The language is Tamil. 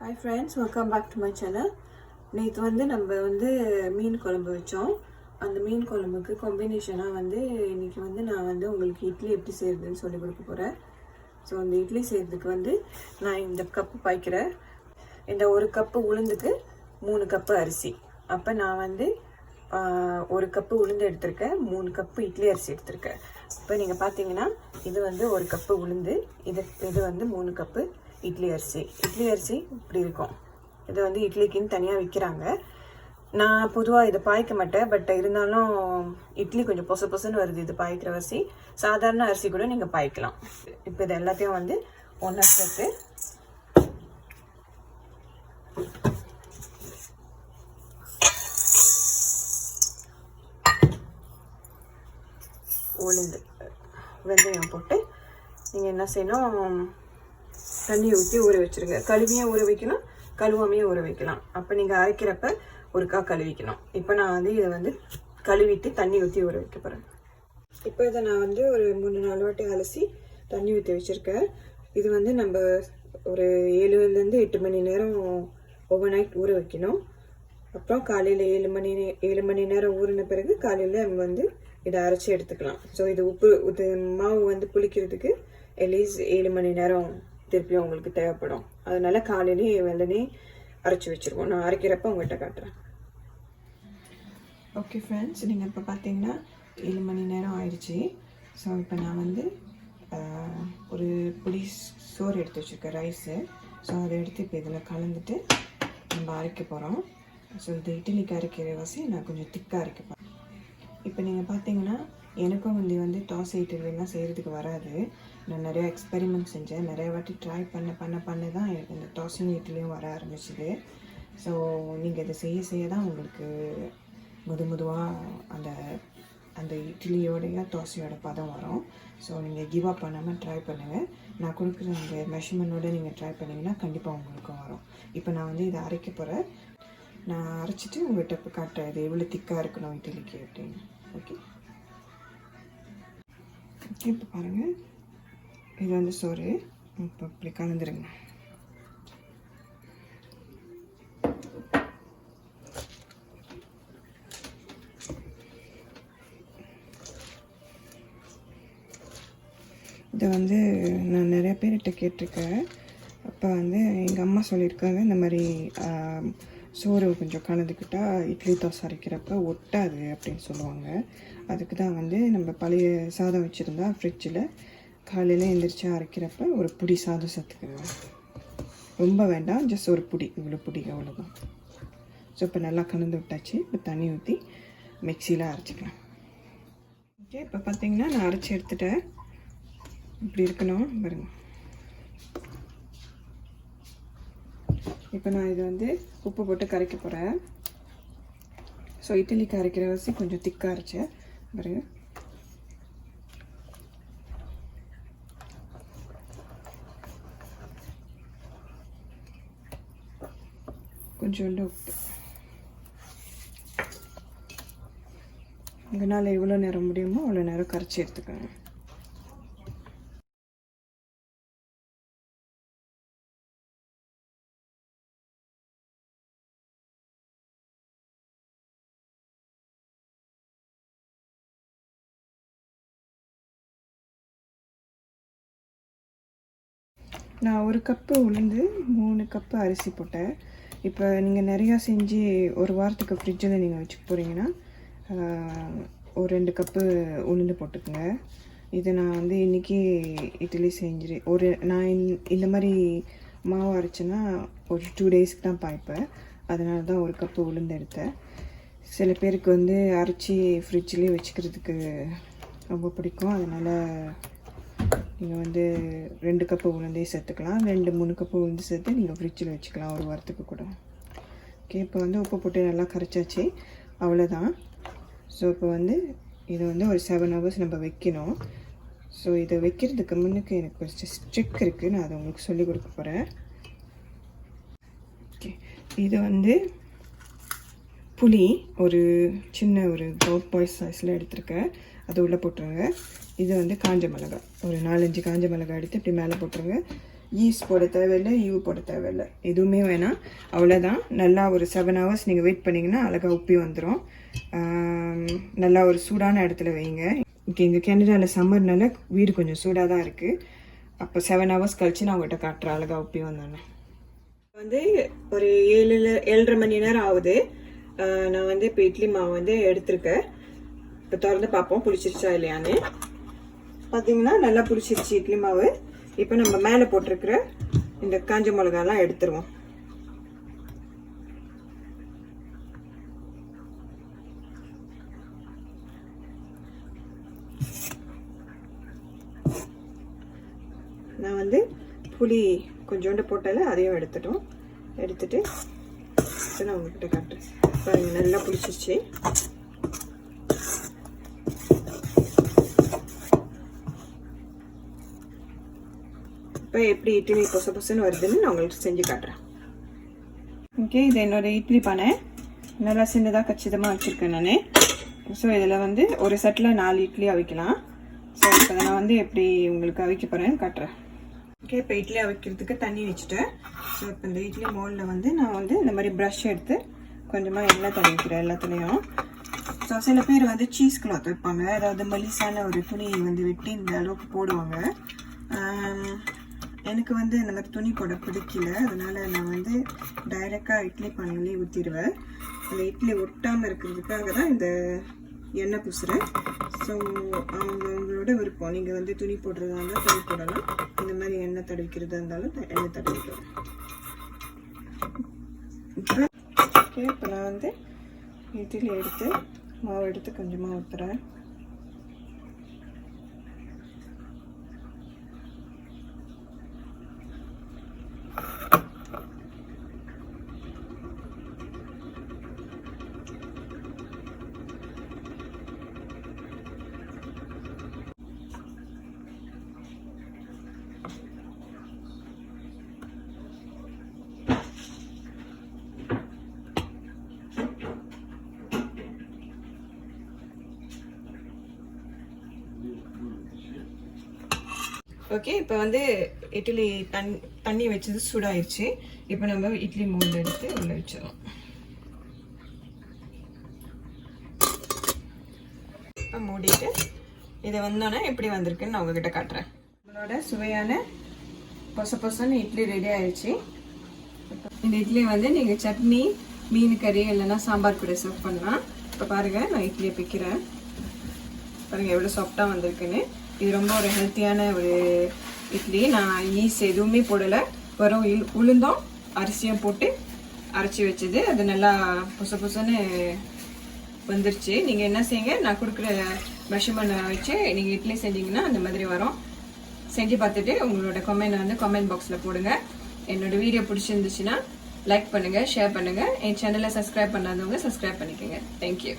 Hi friends, welcome back to my channel. நேற்று நம்ம மீன் குழம்பு வச்சோம். அந்த மீன் குழம்புக்கு காம்பினேஷனாக இன்றைக்கி நான் உங்களுக்கு இட்லி எப்படி செய்கிறதுன்னு சொல்லி கொடுக்க போகிறேன். ஸோ அந்த இட்லி செய்கிறதுக்கு நான் இந்த கப்பு பாய்க்கிறேன். இந்த ஒரு கப்பு உளுந்துக்கு 3 கப்பு அரிசி. அப்போ நான் 1 கப்பு உளுந்து எடுத்திருக்கேன், 3 கப்பு இட்லி அரிசி எடுத்திருக்கேன். இப்போ நீங்கள் பார்த்தீங்கன்னா இது 1 கப்பு உளுந்து, இது 3 கப்பு இட்லி அரிசி. இட்லி அரிசி இப்படி இருக்கும். இது இட்லிக்குன்னு தனியாக விற்கிறாங்க. நான் பொதுவாக இதை பாய்க்க மாட்டேன், பட் இருந்தாலும் இட்லி கொஞ்சம் பொச பொசன்னு வருது இது பாய்க்கிற அரிசி. சாதாரண அரிசி கூட நீங்கள் பாய்க்கலாம். இப்போ இது எல்லாத்தையும் ஒன்றா சேர்த்து உளுந்து வெந்தயம் போட்டு நீங்கள் என்ன செய்யணும், தண்ணி ஊற்றி ஊற வச்சுருங்க. கழுவியும் ஊற வைக்கணும், கழுவாமையும் ஊற வைக்கலாம். அப்போ நீங்கள் அரைக்கிறப்ப ஒருக்கா கழுவிக்கணும். இப்போ நான் இதை கழுவிட்டு தண்ணி ஊற்றி ஊற வைக்க போகிறேன். இப்போ இதை நான் ஒரு 3-4 வாட்டி அலசி தண்ணி ஊற்றி வச்சுருக்கேன். இது நம்ம ஒரு 7 to 8 மணி நேரம் ஓவர் நைட் ஊற வைக்கணும். அப்புறம் காலையில் 7 மணி நேரம் ஊறின பிறகு காலையில் நம்ம இதை அரைச்சி எடுத்துக்கலாம். ஸோ இது இது மாவு புளிக்கிறதுக்கு அட்லீஸ்ட் 7 மணி நேரம் திருப்பியும் உங்களுக்கு தேவைப்படும். அதனால காலையிலே வெள்ளனே அரைச்சி வச்சுருவோம். நான் அரைக்கிறப்ப உங்கள்கிட்ட காட்டுறேன். ஓகே ஃப்ரெண்ட்ஸ், நீங்கள் இப்போ பார்த்தீங்கன்னா 7 மணி நேரம் ஆயிடுச்சு. ஸோ இப்போ நான் ஒரு புளி சோறு எடுத்து வச்சுருக்கேன், ரைஸு. ஸோ அதை எடுத்து இப்போ இதில் கலந்துட்டு நம்ம அரைக்க போகிறோம். ஸோ இது இட்லிக்கு அரைக்கிற வாசி நான் கொஞ்சம் திக்காக அரைக்க போகிறேன். இப்போ நீங்கள் பார்த்தீங்கன்னா எனக்கும் தோசை இட்லிலாம் செய்கிறதுக்கு வராது. நான் நிறையா எக்ஸ்பெரிமெண்ட் செஞ்சேன், நிறைய வாட்டி ட்ரை பண்ண தான் எனக்கு இந்த தோசையும் இட்லியும் வர ஆரம்பிச்சிது. ஸோ நீங்கள் இதை செய்ய தான் உங்களுக்கு மெதுவாக அந்த இட்லியோடைய தோசையோட பதம் வரும். ஸோ நீங்கள் கிவ் அப் பண்ணாமல் ட்ரை பண்ணுங்கள். நான் கொடுக்குற அந்த மெஷர்மெண்ட்டோடு நீங்கள் ட்ரை பண்ணிங்கன்னா கண்டிப்பாக உங்களுக்கும் வரும். இப்போ நான் இதை அரைக்க போகிறேன். நான் அரைச்சிட்டு உங்கள்கிட்ட இப்போ காட்டுறேன் இது எவ்வளோ திக்காக இருக்கணும் இட்லிக்கு அப்படின்னு. ஓகே ஓகே, இப்போ பாருங்கள், இது சோறு. இப்போ இப்படி கலந்துருங்க. இதை நான் நிறைய பேர்கிட்ட கேட்டிருக்கேன். அப்போ எங்கள் அம்மா சொல்லியிருக்காங்க, இந்த மாதிரி சோறு கொஞ்சம் கலந்துக்கிட்டால் இட்லி தோசை அரைக்கிறப்ப ஒட்டாது அப்படின்னு சொல்லுவாங்க. அதுக்கு தான் நம்ம பழைய சாதம் வச்சுருந்தா ஃப்ரிட்ஜில் காலையில் எழுந்திரிச்சா அரைக்கிறப்ப ஒரு புடி சாதம் சேர்த்துக்குங்க. ரொம்ப வேண்டாம், ஜஸ்ட் ஒரு புடி, இவ்வளோ புடி, அவ்வளோதான். ஸோ இப்போ நல்லா கலந்து விட்டாச்சு. இப்போ தண்ணி ஊற்றி மிக்சியில் அரைச்சிக்கலாம். ஓகே, இப்போ பார்த்தீங்கன்னா நான் அரைச்சி எடுத்துட்டேன். இப்படி இருக்கணும் பாருங்க. இப்போ நான் இது உப்பு போட்டு கரைக்க போகிறேன். ஸோ இட்லிக்கு அரைக்கிற வசி கொஞ்சம் திக்காக அரைச்சேன் பாருங்க. கொஞ்சோண்டு உப்பு. இதனால் எவ்வளோ நேரம் முடியுமோ அவ்வளோ நேரம் கரைச்சி எடுத்துக்கோங்க. நான் 1 கப்பு உளுந்து 3 கப்பு அரிசி போட்டேன். இப்போ நீங்கள் நிறையா செஞ்சு ஒரு வாரத்துக்கு ஃப்ரிட்ஜில் நீங்கள் வச்சு போகிறீங்கன்னா ஒரு 2 கப்பு உளுந்து போட்டுக்கோங்க. இது நான் இன்றைக்கி இட்லி நான் இந்த மாதிரி மாவு அரைச்சேன்னா ஒரு 2 டேஸ்க்கு தான் பாய்ப்பேன். அதனால தான் 1 கப்பு உளுந்து எடுத்தேன். சில பேருக்கு அரைச்சி ஃப்ரிட்ஜ்லேயே வச்சுக்கிறதுக்கு ரொம்ப பிடிக்கும். அதனால் நீங்கள் 2 கப்பு உளுந்தே சேர்த்துக்கலாம். 2-3 கப்பு உளுந்து சேர்த்து நீங்கள் ஃப்ரிட்ஜில் வச்சுக்கலாம் ஒரு வாரத்துக்கு கூட. ஓகே, இப்போ உப்பு போட்டு நல்லா கரைச்சாச்சு, அவ்வளோதான். ஸோ இப்போ இது ஒரு 7 hours நம்ம வைக்கணும். ஸோ இதை வைக்கிறதுக்கு முன்னுக்கு எனக்கு ஒரு ஸ்ட்ரிக் இருக்குது, நான் அதை உங்களுக்கு சொல்லிக் கொடுக்க போகிறேன். ஓகே, இது புளி ஒரு சின்ன ஒரு பவுட் பாய் சைஸில் எடுத்துருக்கேன். அது உள்ளே போட்டுருங்க. இது காஞ்ச மிளகாய் ஒரு 4-5 காஞ்ச மிளகாய் எடுத்து இப்படி மேலே போட்டுருங்க. ஈஸ்ட் போட தேவையில்லை, ஈவு போட தேவையில்லை, எதுவுமே வேணாம். அவ்வளோதான். நல்லா ஒரு 7 hours நீங்கள் வெயிட் பண்ணிங்கன்னா அழகாக உப்பி வந்துடும். நல்லா ஒரு சூடான இடத்துல வைங்க. ஓகே, இங்கே கனடாவில் சம்மர்னால வீடு கொஞ்சம் சூடாக தான் இருக்குது. அப்போ 7 hours கழிச்சு நான் உங்கள்கிட்ட காட்டுறேன் அழகாக உப்பி வந்தோன்னே. வந்து ஒரு 7-7:30 மணி நேரம் ஆகுது. நான் வந்து இப்போ இட்லி மாவு வந்து எடுத்திருக்கேன். இப்போ திறந்து பார்ப்போம் புளிச்சிருச்சா இல்லையான்னு. பார்த்தீங்கன்னா நல்லா புளிச்சிருச்சு இட்லி மாவு. இப்போ நம்ம மேலே போட்டிருக்கிற இந்த காஞ்ச மிளகாலாம் எடுத்துருவோம். நான் வந்து புளி கொஞ்சோண்டு போட்டால அதையும் எடுத்துட்டு நான் உங்ககிட்ட காட்டுறேன். பாருங்க நல்லா புளிச்சிருச்சு. இப்போ எப்படி இட்லி பொசன்னு வருதுன்னு நான் உங்களுக்கு செஞ்சு காட்டுறேன். ஓகே, இது என்னோட இட்லி பானை. நல்லா சின்னதாக கச்சிதமாக வச்சுருக்கேன் நான். ஸோ இதில் வந்து ஒரு செட்டில் 4 இட்லி அவிக்கலாம். ஸோ இப்போ நான் வந்து எப்படி உங்களுக்கு அவிக்க போகிறேன்னு காட்டுறேன். ஓகே, இப்போ இட்லி அவிக்கிறதுக்கு தண்ணி வச்சுட்டேன். ஸோ இப்போ இந்த இட்லி மோல்டில் வந்து நான் வந்து இந்த மாதிரி ப்ரஷ் எடுத்து கொஞ்சமாக எண்ணெய் தடவிக்கிறேன் எல்லாத்துலேயும். ஸோ சில பேர் வந்து சீஸ் கிளாத் வைப்பாங்க, அதாவது மலிசான ஒரு துணி வந்து வெட்டி இந்த அளவுக்கு போடுவாங்க. எனக்கு வந்து இந்த மாதிரி துணி போட பிடிக்கல, அதனால் நான் வந்து டைரெக்டாக இட்லி பானையிலே ஊற்றிடுவேன். அந்த இட்லி ஒட்டாமல் இருக்கிறதுக்காக தான் இந்த எண்ணெய் பூசுகிறேன். ஸோ அவங்களோட விருப்பம். நீங்கள் வந்து துணி போடுறதா இருந்தால் துணி போடலாம், இந்த மாதிரி எண்ணெய் தடவிக்கிறதா இருந்தாலும் எண்ணெய் தடவிக்கலாம். இப்போ நான் வந்து இட்லி எடுத்து மாவு எடுத்து கொஞ்சமாக ஊற்றுறேன். ஓகே, இப்போ வந்து இட்லி தண்ணி வச்சது சூடாயிருச்சு. இப்போ நம்ம இட்லி மோல்டு எடுத்து உள்ள வச்சிடலாம். இப்போ மூடிட்டு இதை வந்தோன்னே எப்படி வந்திருக்குன்னு நான் உங்ககிட்ட காட்டுறேன். நம்மளோட சுவையான பொசன்னு இட்லி ரெடி ஆயிடுச்சு. இந்த இட்லி வந்து நீங்கள் சட்னி, மீன் கறி இல்லைன்னா சாம்பார் கூட சர்வ் பண்ணலாம். இப்போ பாருங்கள், நான் இட்லியை பிக்கிறேன். பாருங்கள் எவ்வளோ சாஃப்டாக வந்திருக்குன்னு. இது ரொம்ப ஒரு ஹெல்த்தியான ஒரு இட்லி. நான் ஈஸ்ட் எதுவுமே போடலை, வெறும் உளுந்தும் அரிசியும் போட்டு அரைச்சி வச்சது. அது நல்லா பொசன்னு வந்துருச்சு. நீங்கள் என்ன செய்யுங்க, நான் கொடுக்குற மெஷர்மெண்ட் வச்சு நீங்கள் இட்லி செஞ்சீங்கன்னா அந்த மாதிரி வரும். செஞ்சு பார்த்துட்டு உங்களோட கமெண்ட் வந்து கமெண்ட் பாக்ஸில் போடுங்க. என்னோட வீடியோ பிடிச்சிருந்துச்சுன்னா லைக் பண்ணுங்கள், ஷேர் பண்ணுங்கள். என் சேனலை சப்ஸ்கிரைப் பண்ணாதவங்க சப்ஸ்கிரைப் பண்ணிக்கோங்க. தேங்க்யூ.